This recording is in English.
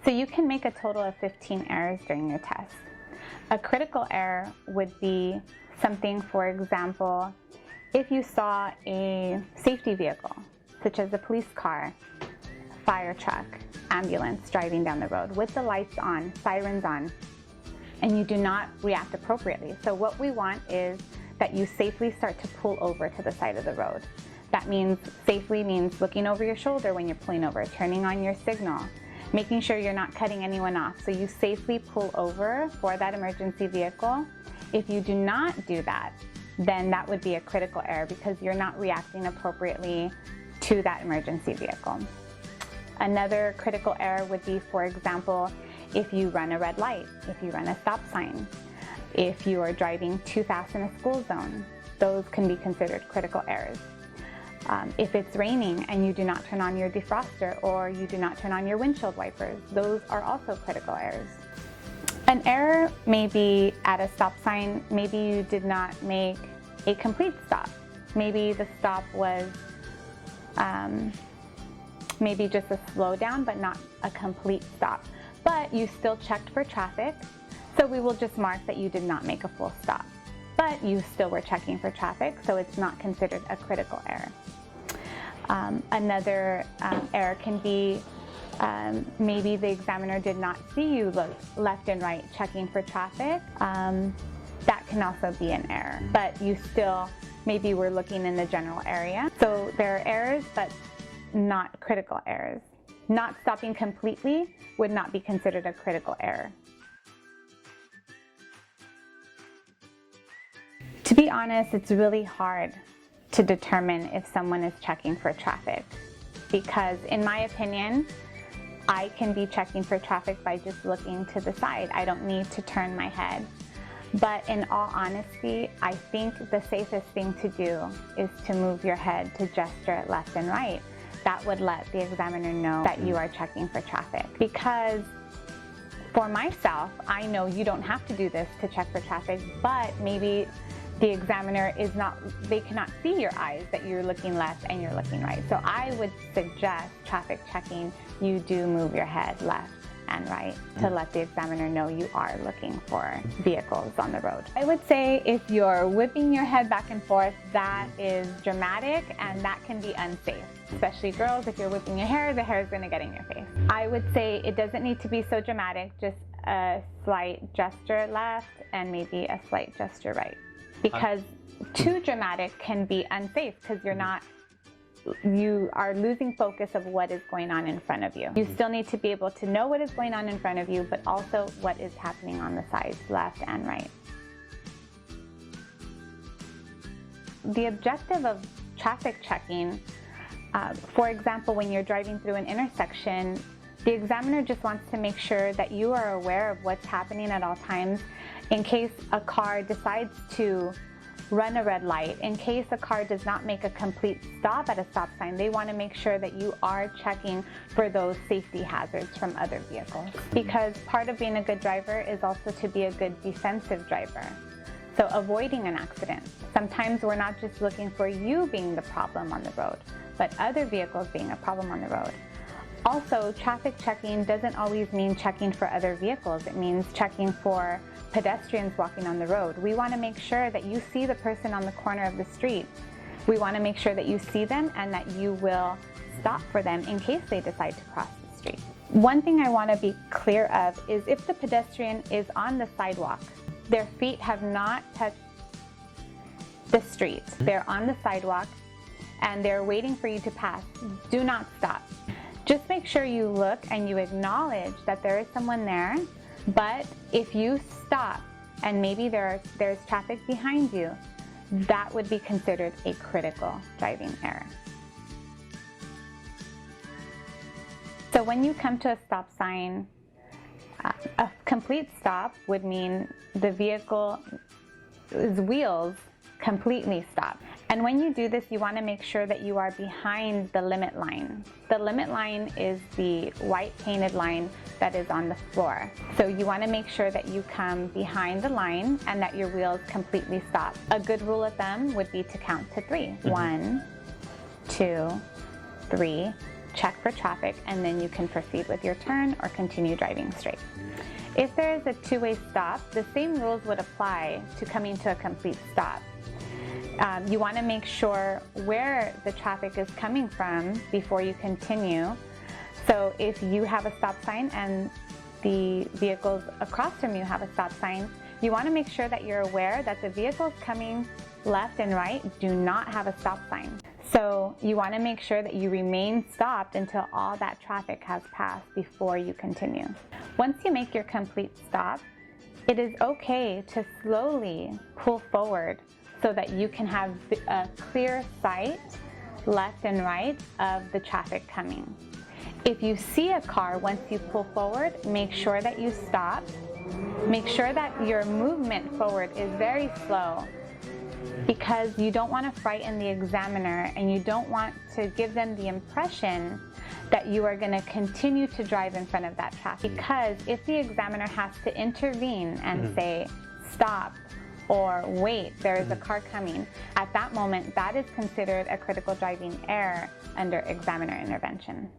So you can make a total of 15 errors during your test. A critical error would be something, for example, if you saw a safety vehicle, such as a police car, fire truck, ambulance driving down the road with the lights on, sirens on, and you do not react appropriately. So what we want is that you safely start to pull over to the side of the road. That means safely means looking over your shoulder when you're pulling over, turning on your signal, making sure you're not cutting anyone off. So you safely pull over for that emergency vehicle. If you do not do that, then that would be a critical error because you're not reacting appropriately to that emergency vehicle. Another critical error would be, for example, if you run a red light, if you run a stop sign, if you are driving too fast in a school zone, those can be considered critical errors. If it's raining and you do not turn on your defroster or you do not turn on your windshield wipers, those are also critical errors. An error may be at a stop sign. Maybe you did not make a complete stop. Maybe the stop was maybe just a slowdown, but not a complete stop. But you still checked for traffic, so we will just mark that you did not make a full stop. But you still were checking for traffic, so it's not considered a critical error. Another error can be maybe the examiner did not see you look left and right checking for traffic. That can also be an error, but you still maybe were looking in the general area. So there are errors, but not critical errors. Not stopping completely would not be considered a critical error. To be honest, it's really hard to determine if someone is checking for traffic because, in my opinion, I can be checking for traffic by just looking to the side. I don't need to turn my head. But in all honesty, I think the safest thing to do is to move your head to gesture left and right. That would let the examiner know that you are checking for traffic. Because for myself, I know you don't have to do this to check for traffic, but maybe the examiner is not, they cannot see your eyes that you're looking left and you're looking right. So I would suggest traffic checking, you do move your head left and right to let the examiner know you are looking for vehicles on the road. I would say if you're whipping your head back and forth, that is dramatic and that can be unsafe. Especially girls, if you're whipping your hair, the hair is going to get in your face. I would say it doesn't need to be so dramatic, just a slight gesture left and maybe a slight gesture right. Because too dramatic can be unsafe because you are losing focus of what is going on in front of you. You still need to be able to know what is going on in front of you, but also what is happening on the sides, left and right. The objective of traffic checking, for example, when you're driving through an intersection, the examiner just wants to make sure that you are aware of what's happening at all times in case a car decides to run a red light, in case a car does not make a complete stop at a stop sign. They want to make sure that you are checking for those safety hazards from other vehicles. Because part of being a good driver is also to be a good defensive driver. So avoiding an accident. Sometimes we're not just looking for you being the problem on the road, but other vehicles being a problem on the road. Also, traffic checking doesn't always mean checking for other vehicles. It means checking for pedestrians walking on the road. We want to make sure that you see the person on the corner of the street. We want to make sure that you see them and that you will stop for them in case they decide to cross the street. One thing I want to be clear of is if the pedestrian is on the sidewalk, their feet have not touched the street. They're on the sidewalk and they're waiting for you to pass. Do not stop. Just make sure you look and you acknowledge that there is someone there, but if you stop and maybe there's traffic behind you, that would be considered a critical driving error. So when you come to a stop sign, a complete stop would mean the vehicle's wheels completely stop. And when you do this, you want to make sure that you are behind the limit line. The limit line is the white painted line that is on the floor. So you want to make sure that you come behind the line and that your wheels completely stop. A good rule of thumb would be to count to 3. 1, 2, 3, check for traffic, and then you can proceed with your turn or continue driving straight. If there is a two-way stop, the same rules would apply to coming to a complete stop. You want to make sure where the traffic is coming from before you continue. So if you have a stop sign and the vehicles across from you have a stop sign, you want to make sure that you're aware that the vehicles coming left and right do not have a stop sign. So you want to make sure that you remain stopped until all that traffic has passed before you continue. Once you make your complete stop, it is okay to slowly pull forward so that you can have a clear sight left and right of the traffic coming. If you see a car once you pull forward, make sure that you stop. Make sure that your movement forward is very slow, because you don't want to frighten the examiner and you don't want to give them the impression that you are going to continue to drive in front of that traffic. Because if the examiner has to intervene and say, stop, or wait, there is a car coming, at that moment, that is considered a critical driving error under examiner intervention.